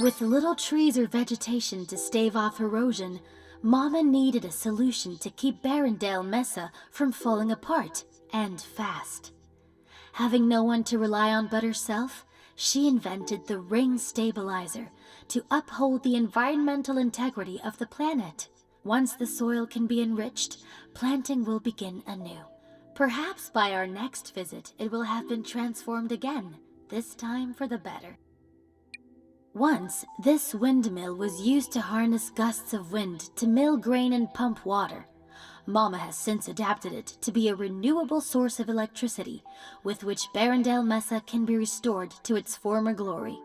With little trees or vegetation to stave off erosion, Mama needed a solution to keep barrendale mesa from falling apart, and fast. Having no one to rely on but herself, she invented the ring stabilizer to uphold the environmental integrity of the planet. Once the soil can be enriched, planting will begin anew. Perhaps by our next visit it will have been transformed again, this time for the better. Once, this windmill was used to harness gusts of wind to mill grain and pump water. Mama has since adapted it to be a renewable source of electricity, with which barrendale mesa can be restored to its former glory.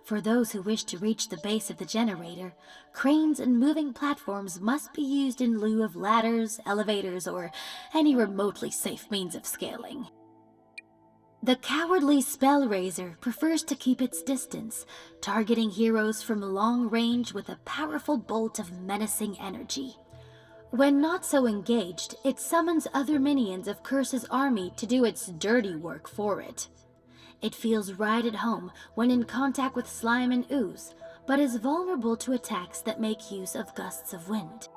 For those who wish to reach the base of the generator, cranes and moving platforms must be used in lieu of ladders, elevators, or any remotely safe means of scaling. The cowardly spell-raiser prefers to keep its distance, targeting heroes from long range with a powerful bolt of menacing energy. When not so engaged, it summons other minions of Curse's army to do its dirty work for it. It feels right at home when in contact with slime and ooze, but is vulnerable to attacks that make use of gusts of wind.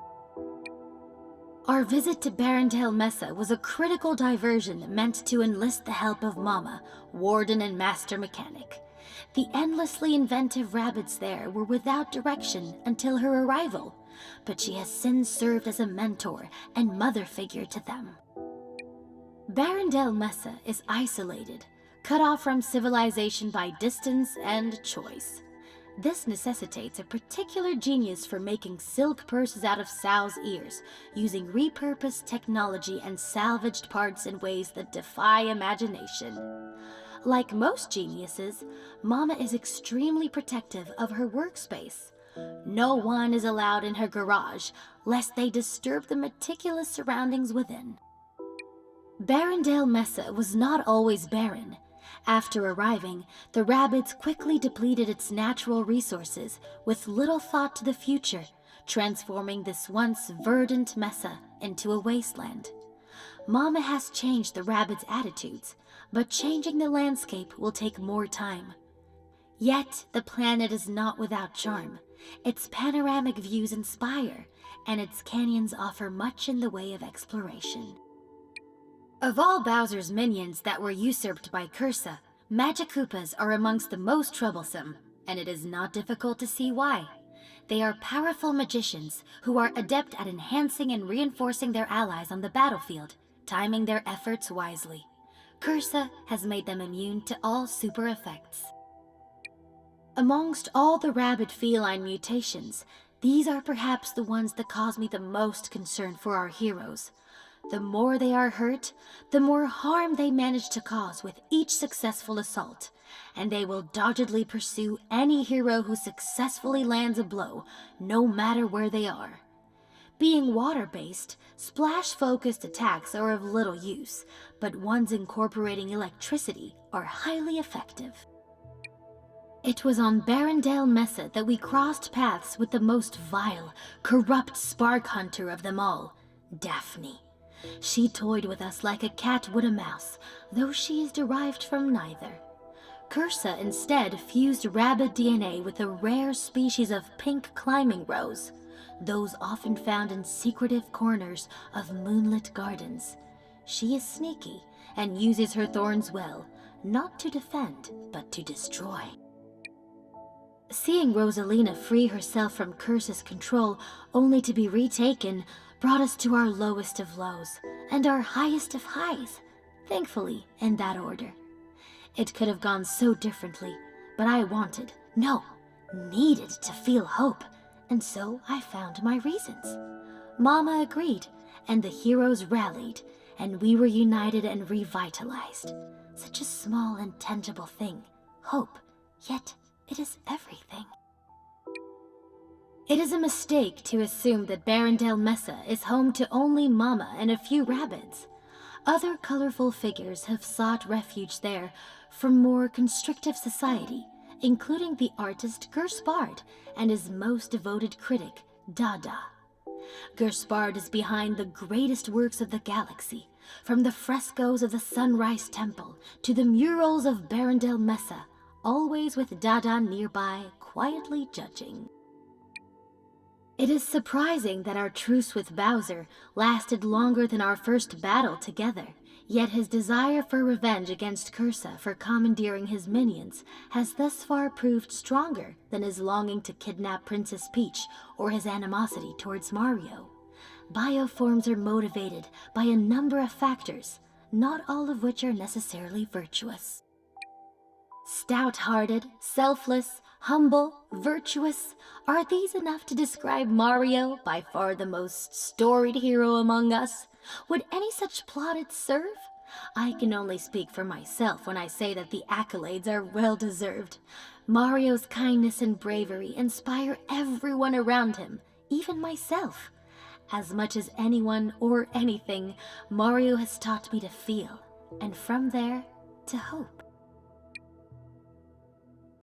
Our visit to barrendale mesa was a critical diversion meant to enlist the help of Mama, warden and master mechanic. The endlessly inventive rabbits there were without direction until her arrival, but she has since served as a mentor and mother figure to them. Barrendale mesa is isolated, cut off from civilization by distance and choice. This necessitates a particular genius for making silk purses out of sow's ears, using repurposed technology and salvaged parts in ways that defy imagination. Like most geniuses, Mama is extremely protective of her workspace. No one is allowed in her garage, lest they disturb the meticulous surroundings within. Barrendale mesa was not always barren. After arriving, the rabbits quickly depleted its natural resources with little thought to the future, transforming this once verdant mesa into a wasteland. Mama has changed the rabbits' attitudes, but changing the landscape will take more time. Yet, the planet is not without charm. Its panoramic views inspire, and its canyons offer much in the way of exploration. Of all Bowser's minions that were usurped by Cursa, Magikoopas are amongst the most troublesome, and it is not difficult to see why. They are powerful magicians who are adept at enhancing and reinforcing their allies on the battlefield, timing their efforts wisely. Cursa has made them immune to all super effects. Amongst all the rabid feline mutations, these are perhaps the ones that cause me the most concern for our heroes. The more they are hurt, the more harm they manage to cause with each successful assault, and they will doggedly pursue any hero who successfully lands a blow, no matter where they are. Being water-based, splash-focused attacks are of little use, but ones incorporating electricity are highly effective. It was on barrendale mesa that we crossed paths with the most vile, corrupt spark hunter of them all, Daphne. She toyed with us like a cat would a mouse, though she is derived from neither. Cursa instead fused rabbit DNA with a rare species of pink climbing rose, those often found in secretive corners of moonlit gardens. She is sneaky and uses her thorns well, not to defend, but to destroy. Seeing Rosalina free herself from Cursa's control only to be retaken brought us to our lowest of lows, and our highest of highs, thankfully in that order. It could have gone so differently, but I wanted, no, needed to feel hope, and so I found my reasons. Mama agreed, and the heroes rallied, and we were united and revitalized. Such a small and tangible thing, hope, yet it is everything. It is a mistake to assume that barrendale mesa is home to only Mama and a few rabbits. Other colorful figures have sought refuge there from more constrictive society, including the artist Gerspard and his most devoted critic, Dada. Gerspard is behind the greatest works of the galaxy, from the frescoes of the Sunrise Temple to the murals of barrendale mesa, always with Dada nearby, quietly judging. It is surprising that our truce with Bowser lasted longer than our first battle together, yet his desire for revenge against Cursa for commandeering his minions has thus far proved stronger than his longing to kidnap Princess Peach or his animosity towards Mario. Bioforms are motivated by a number of factors, not all of which are necessarily virtuous. Stout-hearted, selfless, humble, virtuous, are these enough to describe Mario, by far the most storied hero among us? Would any such plaudits serve? I can only speak for myself when I say that the accolades are well-deserved. Mario's kindness and bravery inspire everyone around him, even myself. As much as anyone or anything, Mario has taught me to feel, and from there, to hope.